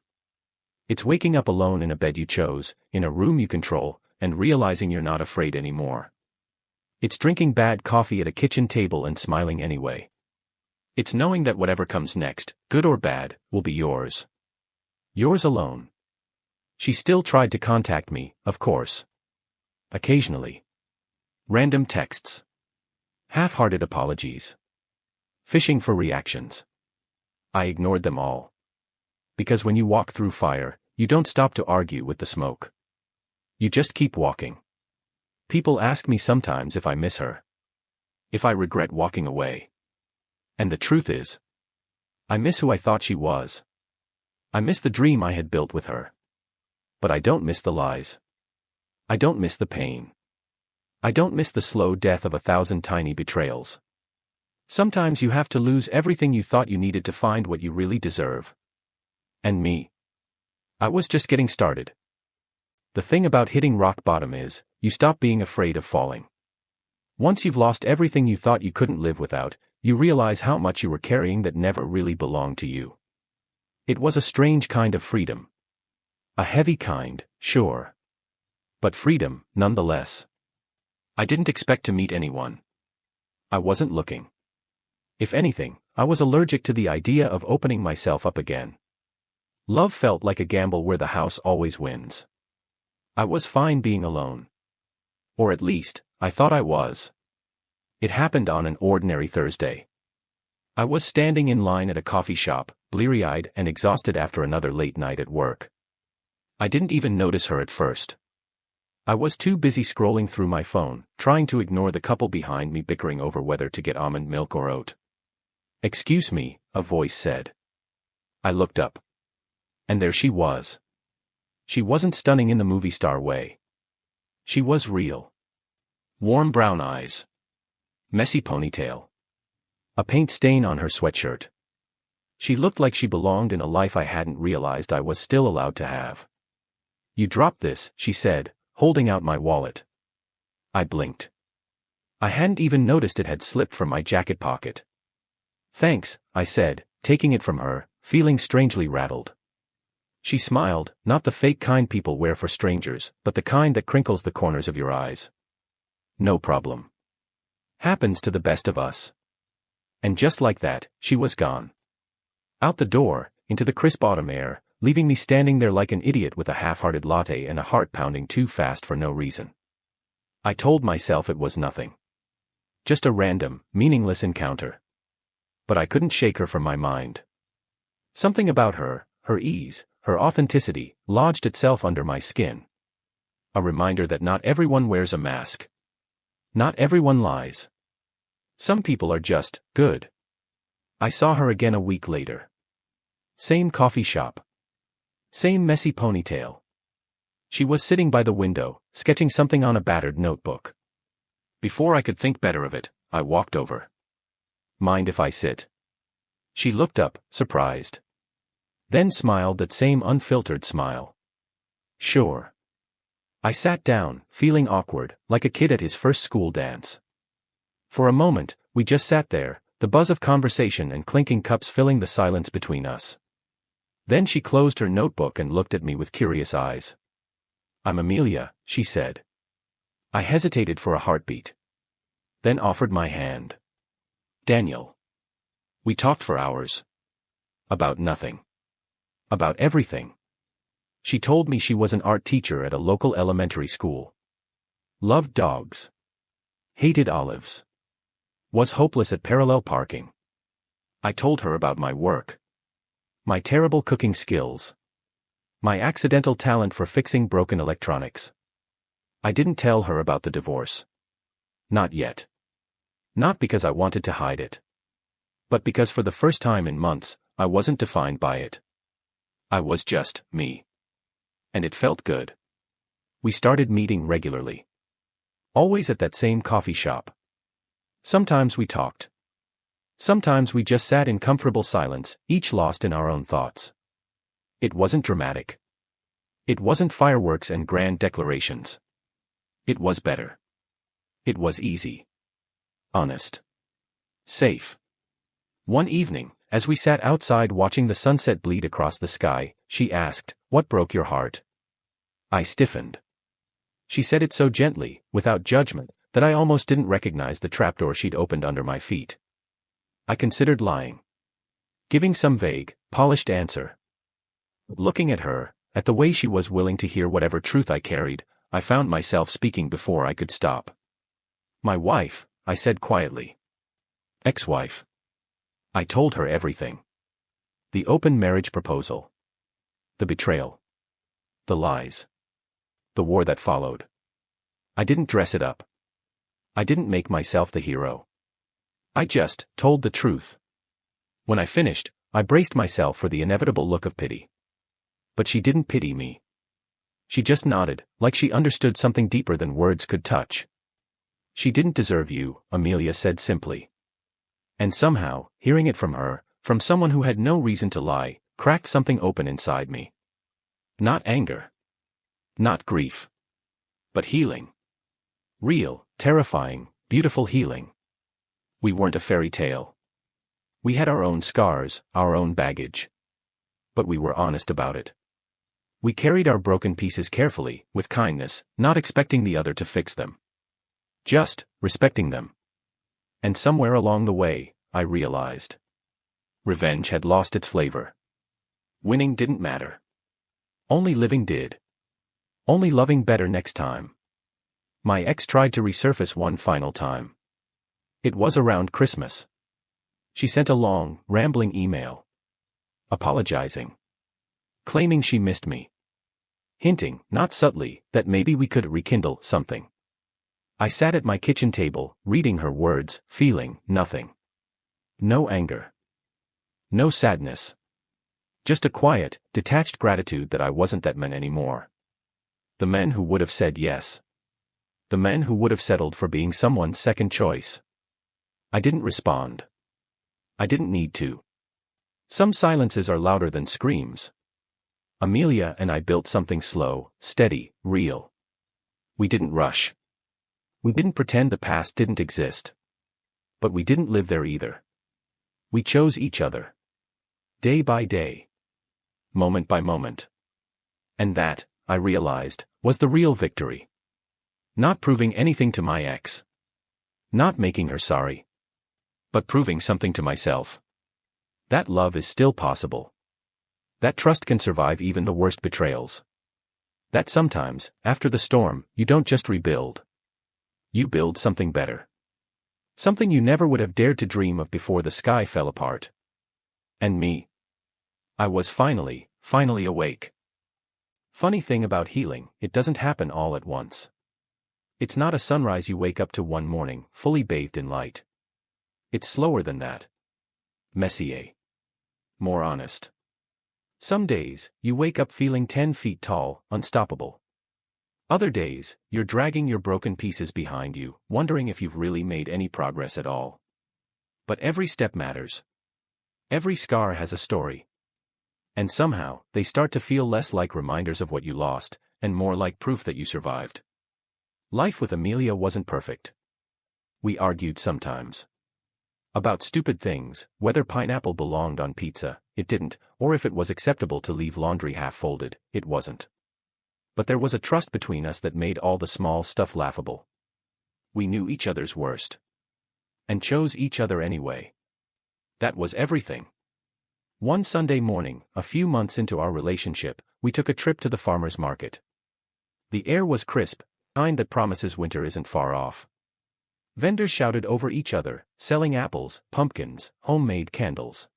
It's waking up alone in a bed you chose, in a room you control, and realizing you're not afraid anymore. It's drinking bad coffee at a kitchen table and smiling anyway. It's knowing that whatever comes next, good or bad, will be yours. Yours alone. She still tried to contact me, of course. Occasionally. Random texts. Half-hearted apologies. Fishing for reactions. I ignored them all. Because when you walk through fire, you don't stop to argue with the smoke. You just keep walking. People ask me sometimes if I miss her. If I regret walking away. And the truth is, I miss who I thought she was. I miss the dream I had built with her. But I don't miss the lies. I don't miss the pain. I don't miss the slow death of 1,000 tiny betrayals. Sometimes you have to lose everything you thought you needed to find what you really deserve. And me. I was just getting started. The thing about hitting rock bottom is, you stop being afraid of falling. Once you've lost everything you thought you couldn't live without, you realize how much you were carrying that never really belonged to you. It was a strange kind of freedom. A heavy kind, sure. But freedom, nonetheless. I didn't expect to meet anyone. I wasn't looking. If anything, I was allergic to the idea of opening myself up again. Love felt like a gamble where the house always wins. I was fine being alone. Or at least, I thought I was. It happened on an ordinary Thursday. I was standing in line at a coffee shop, bleary-eyed and exhausted after another late night at work. I didn't even notice her at first. I was too busy scrolling through my phone, trying to ignore the couple behind me bickering over whether to get almond milk or oat. "Excuse me," a voice said. I looked up. And there she was. She wasn't stunning in the movie star way. She was real. Warm brown eyes. Messy ponytail. A paint stain on her sweatshirt. She looked like she belonged in a life I hadn't realized I was still allowed to have. "You dropped this," she said, holding out my wallet. I blinked. I hadn't even noticed it had slipped from my jacket pocket. "Thanks," I said, taking it from her, feeling strangely rattled. She smiled, not the fake kind people wear for strangers, but the kind that crinkles the corners of your eyes. "No problem. Happens to the best of us." And just like that, she was gone. Out the door, into the crisp autumn air, leaving me standing there like an idiot with a half-hearted latte and a heart pounding too fast for no reason. I told myself it was nothing. Just a random, meaningless encounter. But I couldn't shake her from my mind. Something about her, her ease, her authenticity, lodged itself under my skin. A reminder that not everyone wears a mask. Not everyone lies. Some people are just good. I saw her again a week later. Same coffee shop. Same messy ponytail. She was sitting by the window, sketching something on a battered notebook. Before I could think better of it, I walked over. Mind if I sit? She looked up, surprised. Then smiled that same unfiltered smile. Sure. I sat down, feeling awkward, like a kid at his first school dance. For a moment, we just sat there, the buzz of conversation and clinking cups filling the silence between us. Then she closed her notebook and looked at me with curious eyes. "I'm Amelia," she said. I hesitated for a heartbeat. Then offered my hand. "Daniel." We talked for hours. About nothing. About everything. She told me she was an art teacher at a local elementary school. Loved dogs. Hated olives. Was hopeless at parallel parking. I told her about my work. My terrible cooking skills. My accidental talent for fixing broken electronics. I didn't tell her about the divorce. Not yet. Not because I wanted to hide it. But because for the first time in months, I wasn't defined by it. I was just me. And it felt good. We started meeting regularly. Always at that same coffee shop. Sometimes we talked. Sometimes we just sat in comfortable silence, each lost in our own thoughts. It wasn't dramatic. It wasn't fireworks and grand declarations. It was better. It was easy. Honest. Safe. One evening, as we sat outside watching the sunset bleed across the sky, she asked, "What broke your heart?" I stiffened. She said it so gently, without judgment, that I almost didn't recognize the trapdoor she'd opened under my feet. I considered lying. Giving some vague, polished answer. Looking at her, at the way she was willing to hear whatever truth I carried, I found myself speaking before I could stop. "My wife," I said quietly. "Ex-wife." I told her everything. The open marriage proposal. The betrayal. The lies. The war that followed. I didn't dress it up. I didn't make myself the hero. I just told the truth. When I finished, I braced myself for the inevitable look of pity. But she didn't pity me. She just nodded, like she understood something deeper than words could touch. "She didn't deserve you," Amelia said simply. And somehow, hearing it from her, from someone who had no reason to lie, cracked something open inside me. Not anger. Not grief. But healing. Real, terrifying, beautiful healing. We weren't a fairy tale. We had our own scars, our own baggage. But we were honest about it. We carried our broken pieces carefully, with kindness, not expecting the other to fix them. Just respecting them. And somewhere along the way, I realized. Revenge had lost its flavor. Winning didn't matter. Only living did. Only loving better next time. My ex tried to resurface one final time. It was around Christmas. She sent a long, rambling email. Apologizing. Claiming she missed me. Hinting, not subtly, that maybe we could rekindle something. I sat at my kitchen table, reading her words, feeling nothing. No anger. No sadness. Just a quiet, detached gratitude that I wasn't that man anymore. The man who would have said yes. The man who would have settled for being someone's second choice. I didn't respond. I didn't need to. Some silences are louder than screams. Amelia and I built something slow, steady, real. We didn't rush. We didn't pretend the past didn't exist. But we didn't live there either. We chose each other. Day by day. Moment by moment. And that, I realized, was the real victory. Not proving anything to my ex. Not making her sorry. But proving something to myself. That love is still possible. That trust can survive even the worst betrayals. That sometimes, after the storm, you don't just rebuild. You build something better. Something you never would have dared to dream of before the sky fell apart. And me. I was finally awake. Funny thing about healing, it doesn't happen all at once. It's not a sunrise you wake up to one morning, fully bathed in light. It's slower than that. Messier. More honest. Some days, you wake up feeling 10 feet tall, unstoppable. Other days, you're dragging your broken pieces behind you, wondering if you've really made any progress at all. But every step matters. Every scar has a story. And somehow, they start to feel less like reminders of what you lost, and more like proof that you survived. Life with Amelia wasn't perfect. We argued sometimes. About stupid things, whether pineapple belonged on pizza, it didn't, or if it was acceptable to leave laundry half-folded, it wasn't. But there was a trust between us that made all the small stuff laughable. We knew each other's worst. And chose each other anyway. That was everything. One Sunday morning, a few months into our relationship, we took a trip to the farmer's market. The air was crisp, kind that promises winter isn't far off. Vendors shouted over each other, selling apples, pumpkins, homemade candles.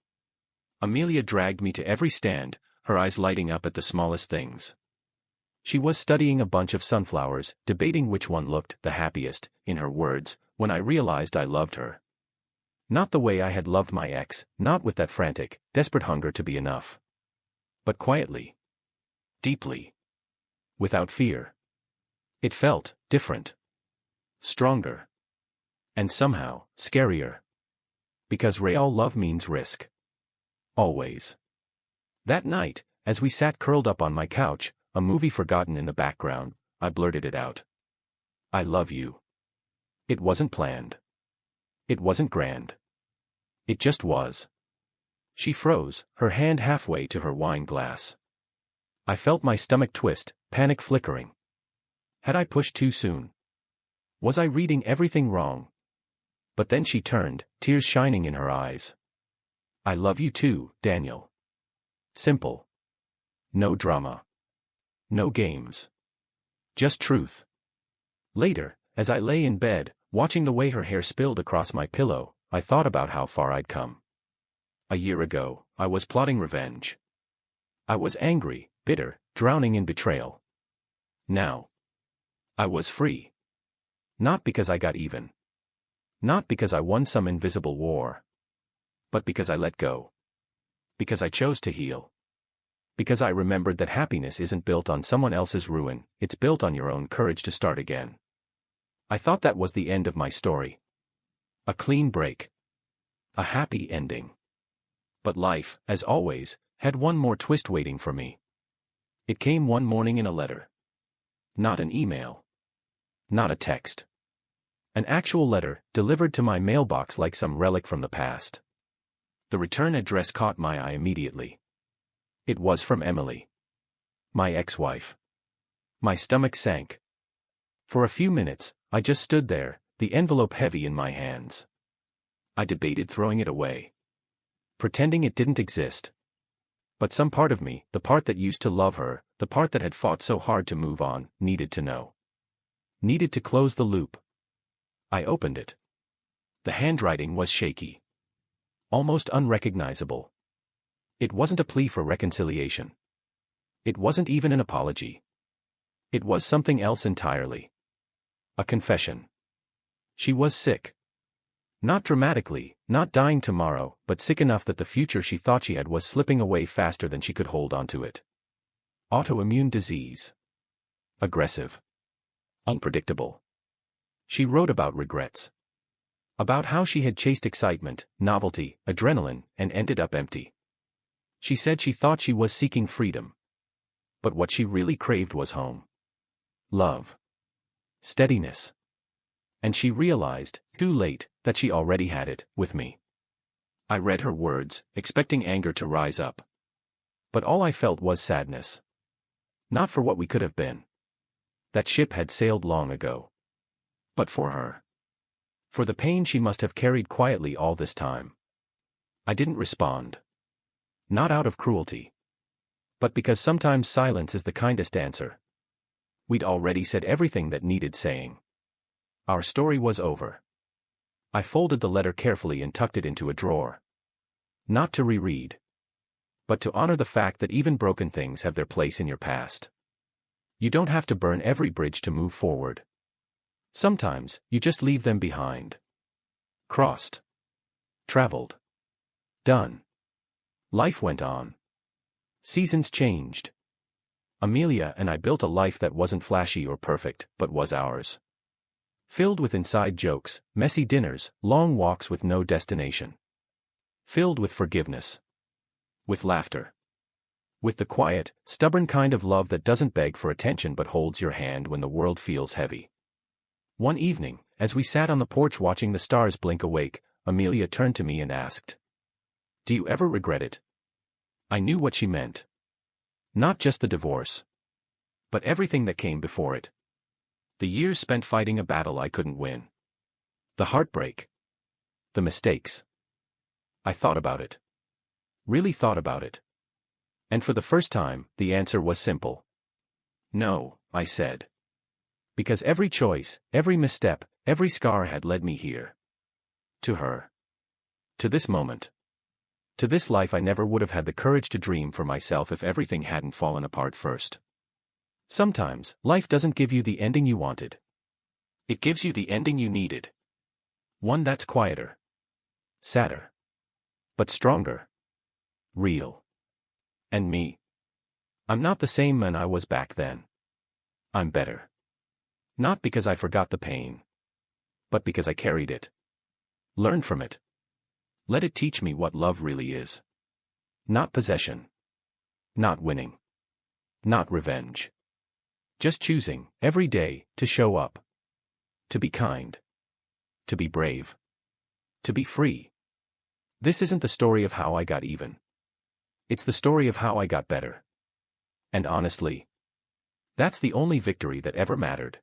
Amelia dragged me to every stand, her eyes lighting up at the smallest things. She was studying a bunch of sunflowers, debating which one looked the happiest, in her words, when I realized I loved her. Not the way I had loved my ex, not with that frantic, desperate hunger to be enough. But quietly. Deeply. Without fear. It felt different. Stronger. And somehow, scarier. Because real love means risk. Always. That night, as we sat curled up on my couch, a movie forgotten in the background, I blurted it out. I love you. It wasn't planned. It wasn't grand. It just was. She froze, her hand halfway to her wine glass. I felt my stomach twist, panic flickering. Had I pushed too soon? Was I reading everything wrong? But then she turned, tears shining in her eyes. I love you too, Daniel. Simple. No drama. No games. Just truth. Later, as I lay in bed, watching the way her hair spilled across my pillow, I thought about how far I'd come. A year ago, I was plotting revenge. I was angry, bitter, drowning in betrayal. Now, I was free. Not because I got even. Not because I won some invisible war. But because I let go. Because I chose to heal. Because I remembered that happiness isn't built on someone else's ruin, it's built on your own courage to start again. I thought that was the end of my story. A clean break. A happy ending. But life, as always, had one more twist waiting for me. It came one morning in a letter. Not an email. Not a text. An actual letter, delivered to my mailbox like some relic from the past. The return address caught my eye immediately. It was from Emily. My ex-wife. My stomach sank. For a few minutes, I just stood there, the envelope heavy in my hands. I debated throwing it away. Pretending it didn't exist. But some part of me, the part that used to love her, the part that had fought so hard to move on, needed to know. Needed to close the loop. I opened it. The handwriting was shaky. Almost unrecognizable. It wasn't a plea for reconciliation. It wasn't even an apology. It was something else entirely. A confession. She was sick. Not dramatically, not dying tomorrow, but sick enough that the future she thought she had was slipping away faster than she could hold on to it. Autoimmune disease. Aggressive. Unpredictable. She wrote about regrets. About how she had chased excitement, novelty, adrenaline, and ended up empty. She said she thought she was seeking freedom. But what she really craved was home. Love. Steadiness. And she realized, too late, that she already had it, with me. I read her words, expecting anger to rise up. But all I felt was sadness. Not for what we could have been. That ship had sailed long ago. But for her. For the pain she must have carried quietly all this time. I didn't respond. Not out of cruelty. but because sometimes silence is the kindest answer. We'd already said everything that needed saying. Our story was over. I folded the letter carefully and tucked it into a drawer. Not to reread, but to honor the fact that even broken things have their place in your past. You don't have to burn every bridge to move forward. Sometimes, you just leave them behind. Crossed. Traveled. Done. Life went on. Seasons changed. Amelia and I built a life that wasn't flashy or perfect, but was ours. Filled with inside jokes, messy dinners, long walks with no destination. Filled with forgiveness. With laughter. With the quiet, stubborn kind of love that doesn't beg for attention but holds your hand when the world feels heavy. One evening, as we sat on the porch watching the stars blink awake, Amelia turned to me and asked, "Do you ever regret it?" I knew what she meant. Not just the divorce, but everything that came before it. The years spent fighting a battle I couldn't win. The heartbreak. The mistakes. I thought about it. Really thought about it. And for the first time, the answer was simple. No, I said. Because every choice, every misstep, every scar had led me here. To her. To this moment. To this life I never would have had the courage to dream for myself if everything hadn't fallen apart first. Sometimes, life doesn't give you the ending you wanted. It gives you the ending you needed. One that's quieter. Sadder. But stronger. Real. And me. I'm not the same man I was back then. I'm better. Not because I forgot the pain. But because I carried it. Learned from it. Let it teach me what love really is. Not possession. Not winning. Not revenge. Just choosing, every day, to show up. To be kind. To be brave. To be free. This isn't the story of how I got even. It's the story of how I got better. And honestly, that's the only victory that ever mattered.